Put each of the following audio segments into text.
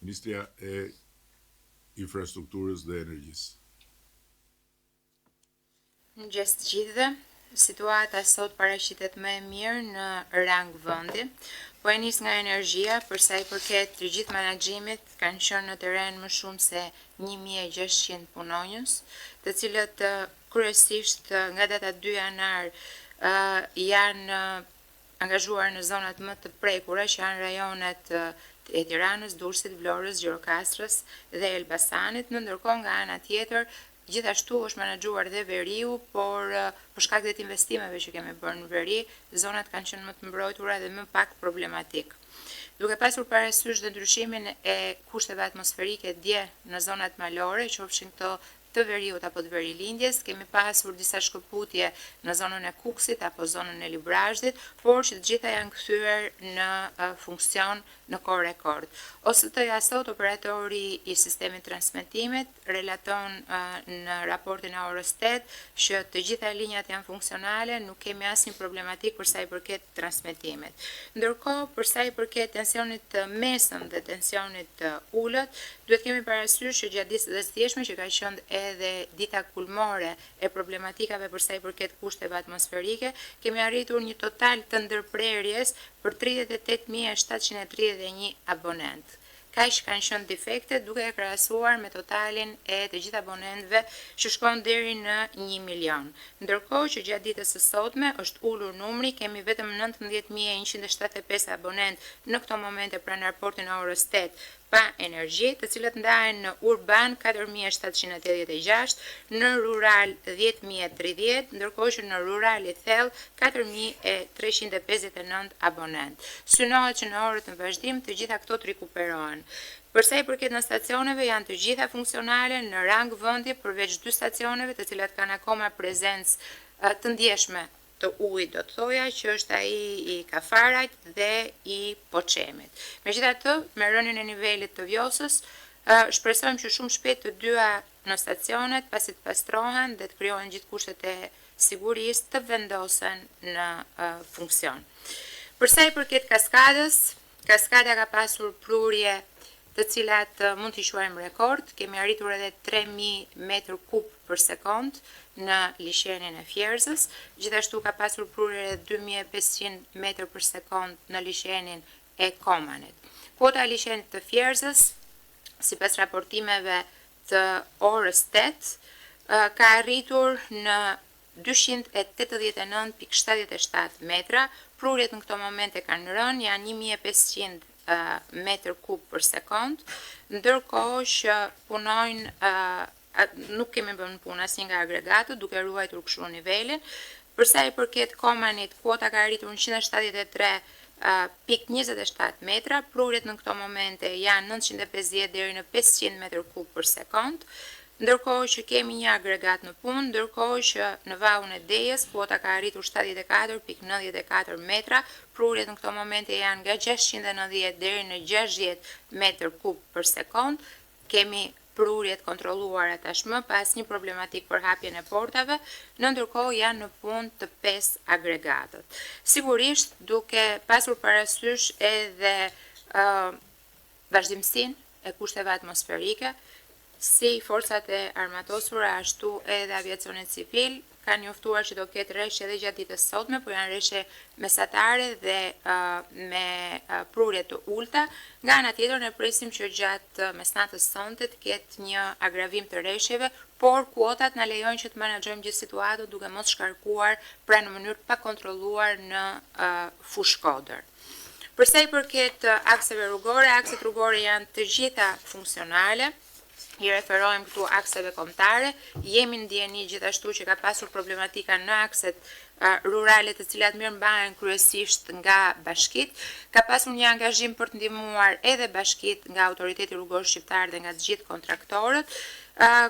Ministria e Infrastrukturës dhe Energjisë. Mëngjes të gjithëve. Situata sot paraqitet më e mirë në rang vendi, po e nis nga energjia, për sa i përket të gjithë menaxhimit, kanë qenë në terren më shumë se 1600 punonjës, të cilët kryesisht nga data 2 janar janë angazhuar në zonat më të prekura, që janë rajonet e Tiranës, Durrësit, Vlorës, Gjirokastrës dhe Elbasanit, ndërkohë nga ana tjetër gjithashtu është menaxhuar dhe veriu, por për shkak të investimeve që kemi bërë në veri, zonat kanë qenë më të mbrojtura dhe më pak problematik. Duke pasur parasysh dhe ndryshimin e kushteve atmosferike dje në zonat malore, qofshin këto të veriut apo të verilindjes, kemi pasur disa shkëputje në zonën e Kuksit apo zonën e Librazhdit, por që të gjitha janë kthyer në funksion në kohë rekord. OST-ja sot, operatori i sistemit transmetimit, relaton në raportin e orës 8 që të gjitha linjat janë funksionale, nuk kemi asnjë problematik për sa i përket transmetimit. Ndërkohë, për sa i përket tensionit të mesëm dhe tensionit të ulët, duhet kemi parasysh që gjatë ditës së djeshme, që ka qenë edhe dita kulmore e problematikave për sa i përket kushteve atmosferike, kemi arritur një total të ndërprerjes për 38.731 abonent. Kaq kanë qenë defektet, duke e krahasuar me totalin e të gjithë abonentëve që shkon deri në 1 milion. Ndërkohë që gjatë ditës së sotme është ulur numri, kemi vetëm 19.175 abonent në këto momente pranë raportin e orës 8 pa energji, të cilët ndahen në urban 4.786, në rural 10.030, ndërkohë që në rural i thellë 4.359 abonent. Synohet që në orët në vazhdim të gjitha këto të rikuperohen. Për sa i përket në stacioneve, janë të gjitha funksionale në rang vendi, përveç 2 stacioneve të cilat kanë akoma prezencë të ndjeshme të ujit, do të thoja, që është ai i Kafarajt dhe i Poçemit. Megjithatë, me rënien e nivelit të Vjosës, shpresojmë që shumë shpejt të dyja në stacionet, pasi të pastrohen dhe të krijohen gjithë kushtet e sigurisë, të vendosen në funksion. Për sa i përket kaskadës, kaskada ka pasur prurje të cilat mund t'i quajmë rekord, kemi arritur edhe 3.000 metër kub për sekond në liçenin e Fierzës, gjithashtu ka pasur prurje 2.500 metër për sekond në liçenin e Komanit. Kuota e liçenit të Fierzës, sipas raportimeve të orës 8, ka arritur në 289.77 metra, prurjet në këto momente kanë rënë, janë 1.500 metër kub për sekond, ndërkohë që punojnë, nuk kemi bën punë asnjë nga agregatët, duke ruajtur kështu nivelin. Për sa i përket Komanit, kuota ka arritur 173.27 metra, prurjet në këto momente janë 950 deri në 500 metër kub për sekond, ndërkohë që kemi një agregat në punë, ndërkohë që në vallën e Dejës kuota ka arritur 74.94 metra, prurjet në këto momente janë nga 690 deri në 60 metër kub për sekond, kemi prurjet kontrolluara tashmë pas një problematik për hapjen e portave, në ndërkohë janë në punë të 5 agregatët. Sigurisht, duke pasur parasysh edhe vazhdimsinë e kushteve atmosferike, si forcat e armatosura, ashtu edhe aviacionit civil, kanë njoftuar që do ketë rreshtje edhe gjatë ditës sotme, por janë rreshtje mesatare dhe me prurje të ulta. Nga ana tjetër, ne presim që gjatë mesnatës sonte të ketë një agravim të rreshtjeve, por kuotat na lejojnë që të menaxhojmë gjithë situatën duke mos shkarkuar pra në mënyrë pa kontrolluar në fushkodër. Për sa i përket akseve rrugore, akset rrugore janë të gjitha funksionale. I referojmë këtu akseve kombëtare, jemi në dieni gjithashtu që ka pasur problematika në akset rurale të cilat mirëmbahen kryesisht nga bashkitë, ka pasur një angazhim për të ndihmuar edhe bashkitë nga autoriteti rrugor shqiptar dhe nga të gjithë kontraktorët.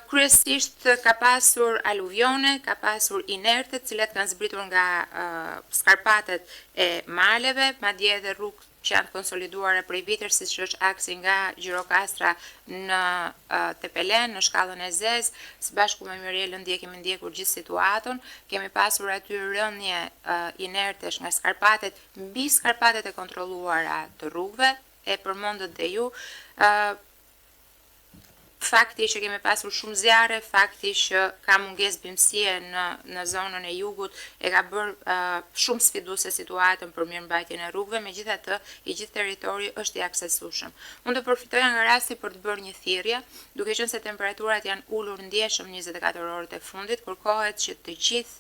Kryesisht ka pasur aluvione, ka pasur inerte, të cilat kanë zbritur nga skarpatet e maleve, madje edhe rrugë që janë konsoliduara prej vitesh, siç është aksi nga Gjirokastra në Tepelen, në shkallën e Zez, së bashku me Mirelën dje kemi ndjekur gjithë situatën, kemi pasur aty rënje inertesh nga skarpatet, mbi skarpatet e kontrolluara të rrugëve, e përmendët dhe ju, fakti që kemi pasur shumë zjarre, fakti që ka mungesë bimësie në zonën e jugut e ka bërë shumë sfiduese situatën për mirëmbajtjen e rrugëve, megjithatë i gjithë territori është i aksesueshëm. Unë do përfitoja nga rasti për të bërë një thirrje, duke qenë se temperaturat janë ulur ndjeshëm 24 orët e fundit, kërkohet që të gjithë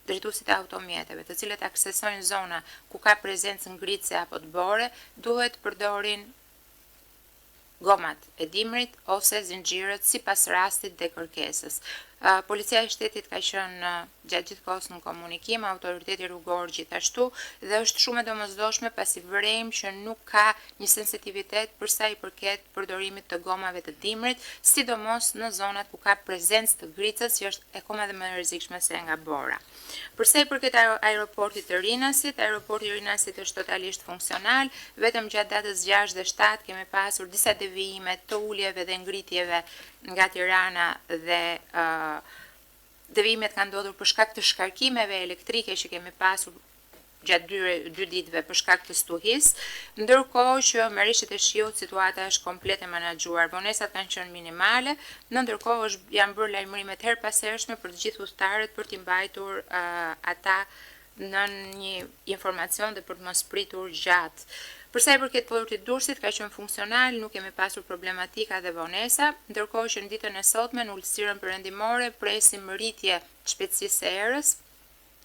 drejtuesit e automjeteve, të cilët aksesojnë zona ku ka prezencë ngritëse apo të bore, duhet përdorin gomat e dimrit ose zinxhirët sipas rastit dhe kërkesës. Policia e shtetit ka qenë gjatë gjithë kohës në komunikim, autoriteti rrugor gjithashtu, dhe është shumë e domosdoshme pasi vërejmë që nuk ka një sensitivitet për sa i përket përdorimit të gomave të dimrit, sidomos në zonat ku ka prezencë të ngritës, që është akoma dhe më e rrezikshme se nga bora. Përsa i përket aeroportit të Rinasit, aeroporti i Rinasit është totalisht funksional, vetëm gjatë datës 6 dhe 7 kemi pasur disa devijime të uljeve dhe ngritjeve nga Tirana dhe devijimet kanë ndodhur për shkak të shkarkimeve elektrike që kemi pasur gjatë dy ditëve për shkak të stuhis, ndërkohë që me rishjet e shiut situata është komplet e menaxhuar. Vonesat kanë qenë minimale, ndërkohë janë bërë lajmërime të herpasershme për të gjithë udhëtarët për t'i mbajtur ata në një informacion dhe për të mos pritur gjatë. Përsa i përket portit Durrësit ka qenë funksional, nuk kemi pasur problematika dhe vonesa, ndërkohë që në ditën e sotme në ulësirën perëndimore presim rritje shpejtësisë së erës.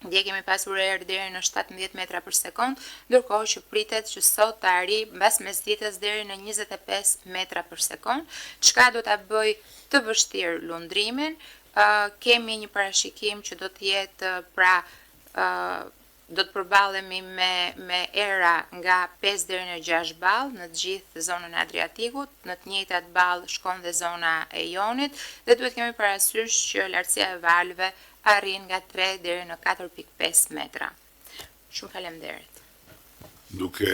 Dje kemi pasur erë deri në 17 metra për sekond, ndërkohë që pritet që sot të arrijë mbas mesditës deri në 25 metra për sekond, çka do ta bëj të vështirë lundrimin. Kemi një parashikim që do të jetë do të përballemi me era nga 5 deri në 6 ballë në të gjithë zonën e Adriatikut, në të njëjtat ballë shkon dhe zona e Jonit, dhe duhet kemi parasysh që lartësia e valëve arrin nga 3 deri në 4.5 metra. Shumë faleminderit. Duke